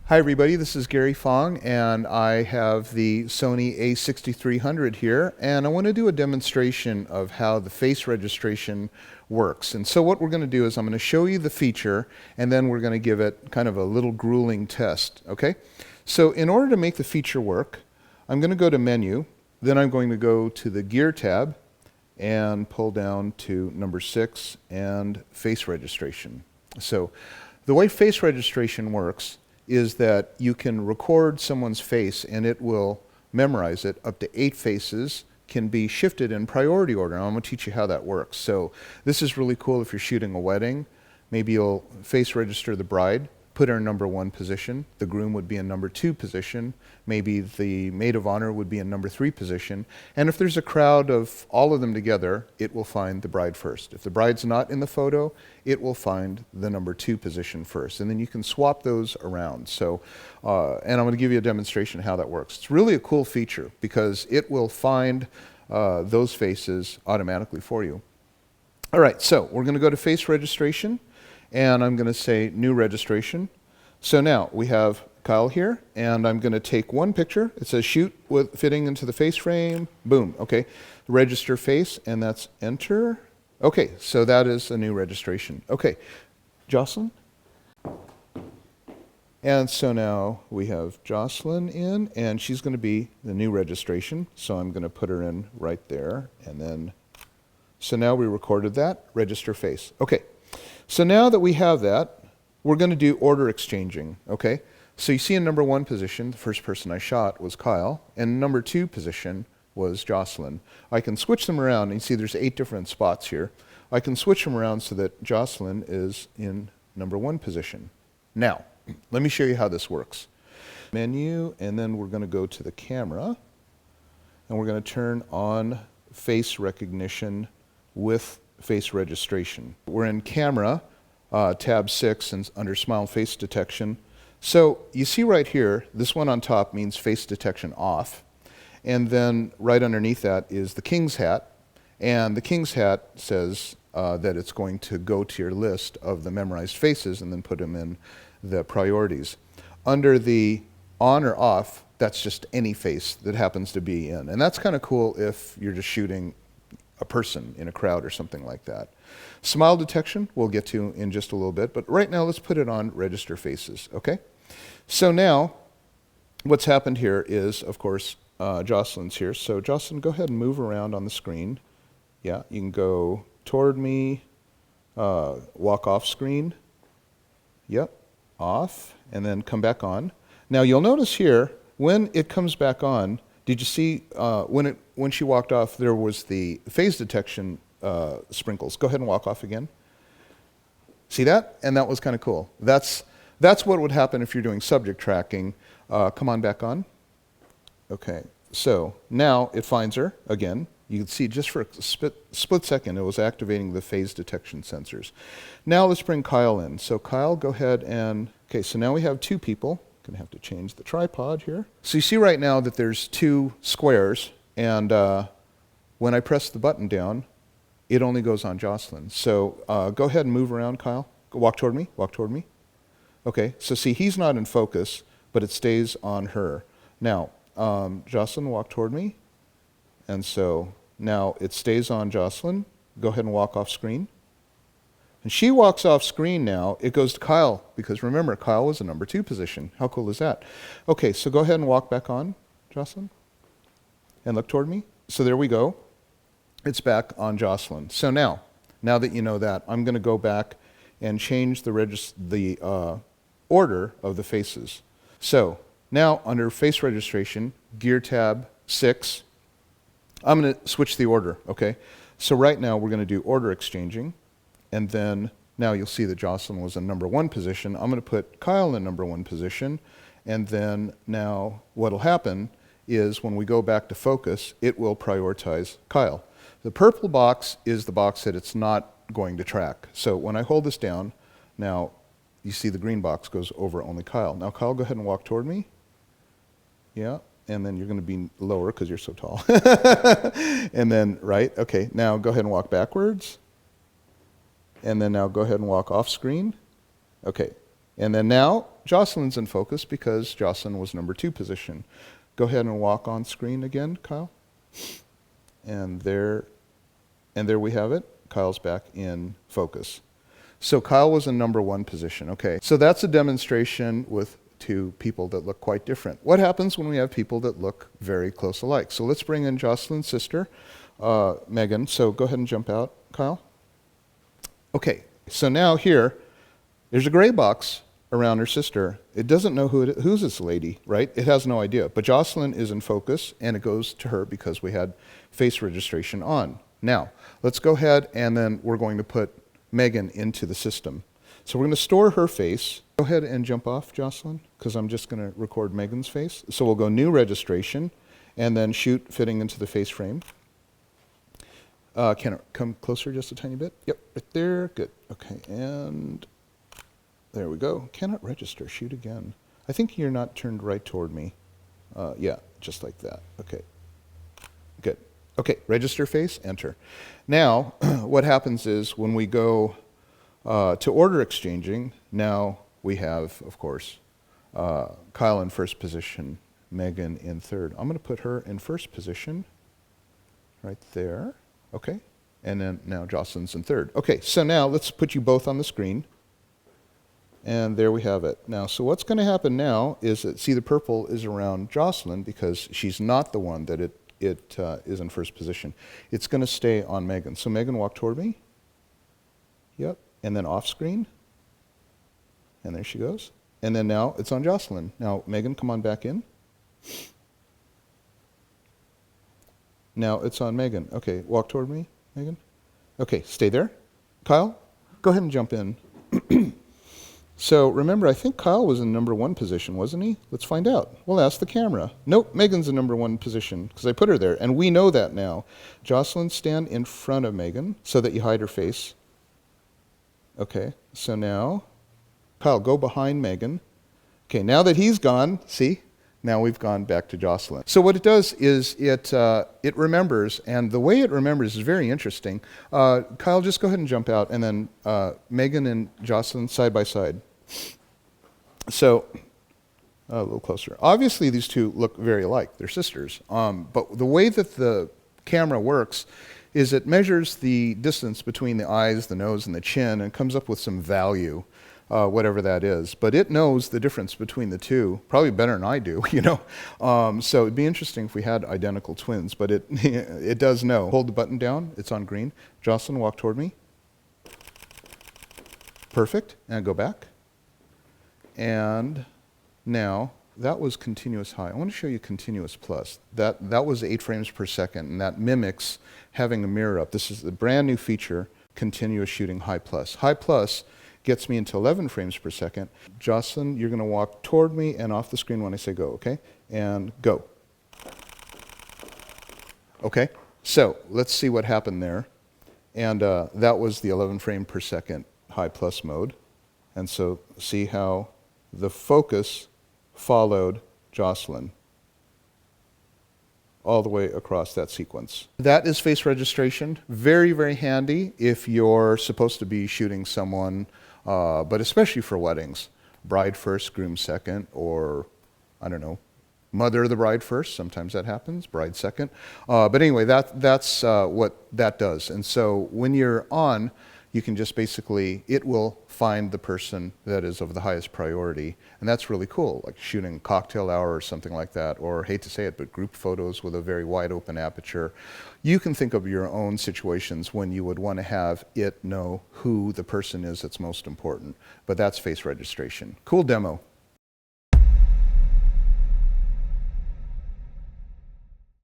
Hi everybody, this is Gary Fong and I have the Sony a6300 here and I want to do a demonstration of how the face registration works. And so what we're going to do is I'm going to show you the feature and then we're going to give it kind of a little grueling test, okay? So in order to make the feature work, I'm going to go to Menu, then I'm going to go to the Gear tab and pull down to number 6 and Face Registration. So the way face registration works is that you can record someone's face and it will memorize it. Up to 8 faces can be shifted in priority order. I'm going to teach you how that works. So this is really cool if you're shooting a wedding. Maybe you'll face register the bride, put her in number 1 position. The groom would be in number 2 position. Maybe the maid of honor would be in number 3 position. And if there's a crowd of all of them together, it will find the bride first. If the bride's not in the photo, it will find the number 2 position first. And then you can swap those around. So, and I'm going to give you a demonstration of how that works. It's really a cool feature because it will find those faces automatically for you. All right, so we're going to go to face registration. And I'm going to say new registration. So now we have Kyle here, and I'm going to take one picture. It says shoot with fitting into the face frame. Boom. Okay. Register face, and that's enter. Okay, so that is a new registration. Okay, Jocelyn. And so now we have Jocelyn in, and she's going to be the new registration. So I'm going to put her in right there, and then, so now we recorded that, register face. Okay. So now that we have that, we're going to do order exchanging, okay? So you see in number 1 position, the first person I shot was Kyle, and number 2 position was Jocelyn. I can switch them around, and you see there's 8 different spots here. I can switch them around so that Jocelyn is in number 1 position. Now, let me show you how this works. Menu, and then we're going to go to the camera, and we're going to turn on face recognition with face registration. We're in camera, tab 6, and under smile face detection. So you see right here, this one on top means face detection off. And then right underneath that is the king's hat. And the king's hat says that it's going to go to your list of the memorized faces and then put them in the priorities. Under the on or off, that's just any face that happens to be in. And that's kind of cool if you're just shooting a person in a crowd or something like that. Smile detection we'll get to in just a little bit, but right now let's put it on register faces, okay? So now what's happened here is, of course, Jocelyn's here. So Jocelyn, go ahead and move around on the screen. Yeah, you can go toward me, walk off screen. Yep, off, and then come back on. Now you'll notice here, when it comes back on, did you see when she walked off, there was the phase detection sprinkles. Go ahead and walk off again. See that? And that was kind of cool. That's what would happen if you're doing subject tracking. Come on back on. Okay, so now it finds her again. You can see just for a split second it was activating the phase detection sensors. Now let's bring Kyle in. So Kyle, go ahead and, okay, so now we have 2 people. Gonna have to change the tripod here. So you see right now that there's 2 squares, and when I press the button down, it only goes on Jocelyn. So go ahead and move around, Kyle. Walk toward me, walk toward me. Okay, so see, he's not in focus, but it stays on her. Now, Jocelyn, walk toward me. And so now it stays on Jocelyn. Go ahead and walk off screen. And she walks off screen now, it goes to Kyle, because remember, Kyle was in number 2 position. How cool is that? Okay, so go ahead and walk back on, Jocelyn, and look toward me. So there we go. It's back on Jocelyn. So now that you know that, I'm going to go back and change the order of the faces. So now under face registration, gear tab 6, I'm going to switch the order, okay? So right now we're going to do order exchanging. And then now you'll see that Jocelyn was in number 1 position. I'm going to put Kyle in number 1 position. And then now what'll happen is when we go back to focus, it will prioritize Kyle. The purple box is the box that it's not going to track. So when I hold this down, now you see the green box goes over only Kyle. Now Kyle, go ahead and walk toward me. Yeah, and then you're going to be lower because you're so tall. And then right, okay, now go ahead and walk backwards. And then now go ahead and walk off screen. Okay, And then now Jocelyn's in focus because Jocelyn was number 2 position. Go ahead and walk on screen again, Kyle. And there we have it. Kyle's back in focus. So Kyle was in number 1 position. Okay, so that's a demonstration with 2 people that look quite different. What happens when we have people that look very close alike? So let's bring in Jocelyn's sister, Megan. So go ahead and jump out, Kyle. Okay, so now here, there's a gray box around her sister. It doesn't know who's this lady, right? It has no idea. But Jocelyn is in focus, and it goes to her because we had face registration on. Now, let's go ahead, and then we're going to put Megan into the system. So we're going to store her face. Go ahead and jump off, Jocelyn, because I'm just going to record Megan's face. So we'll go new registration, and then shoot fitting into the face frame. Can it come closer just a tiny bit? Yep, right there. Good. Okay, and there we go. Cannot register. Shoot again. I think you're not turned right toward me. Yeah, just like that. Okay. Good. Okay, register face, enter. Now, what happens is when we go to order exchanging, now we have, of course, Kyle in first position, Megan in third. I'm going to put her in first position right there. Okay, and then now Jocelyn's in third. Okay, so now let's put you both on the screen. And there we have it. Now, so what's going to happen now is that, see, the purple is around Jocelyn because she's not the one that it is in first position. It's going to stay on Megan. So Megan, walk toward me. Yep, and then off screen. And there she goes. And then now it's on Jocelyn. Now, Megan, come on back in. Now it's on Megan. Okay, walk toward me, Megan. Okay, stay there. Kyle, go ahead and jump in. So remember, I think Kyle was in number 1 position, wasn't he? Let's find out. We'll ask the camera. Nope, Megan's in number 1 position because I put her there, and we know that now. Jocelyn, stand in front of Megan so that you hide her face. Okay, so now, Kyle, go behind Megan. Okay, now that he's gone, see? Now we've gone back to Jocelyn. So what it does is it remembers, and the way it remembers is very interesting. Kyle, just go ahead and jump out, and then Megan and Jocelyn side by side. So a little closer. Obviously, these two look very alike. They're sisters. But the way that the camera works is it measures the distance between the eyes, the nose, and the chin, and comes up with some value. Whatever that is. But it knows the difference between the two, probably better than I do, you know. So it'd be interesting if we had identical twins, but it, it does know. Hold the button down, it's on green. Jocelyn, walk toward me. Perfect, and go back. And now, that was continuous high. I want to show you continuous plus. That was 8 frames per second, and that mimics having a mirror up. This is the brand new feature, continuous shooting high plus. High plus gets me into 11 frames per second. Jocelyn, you're going to walk toward me and off the screen when I say go, okay? And go. Okay, so let's see what happened there. And that was the 11 frame per second high plus mode. And so see how the focus followed Jocelyn all the way across that sequence. That is face registration. Very, very handy if you're supposed to be shooting someone, but especially for weddings. Bride first, groom second, or, I don't know, mother of the bride first. Sometimes that happens, bride second. But anyway, that's what that does. And so when you're on, you can just basically, it will find the person that is of the highest priority. And that's really cool, like shooting cocktail hour or something like that, or hate to say it, but group photos with a very wide open aperture. You can think of your own situations when you would want to have it know who the person is that's most important. But that's face registration. Cool demo.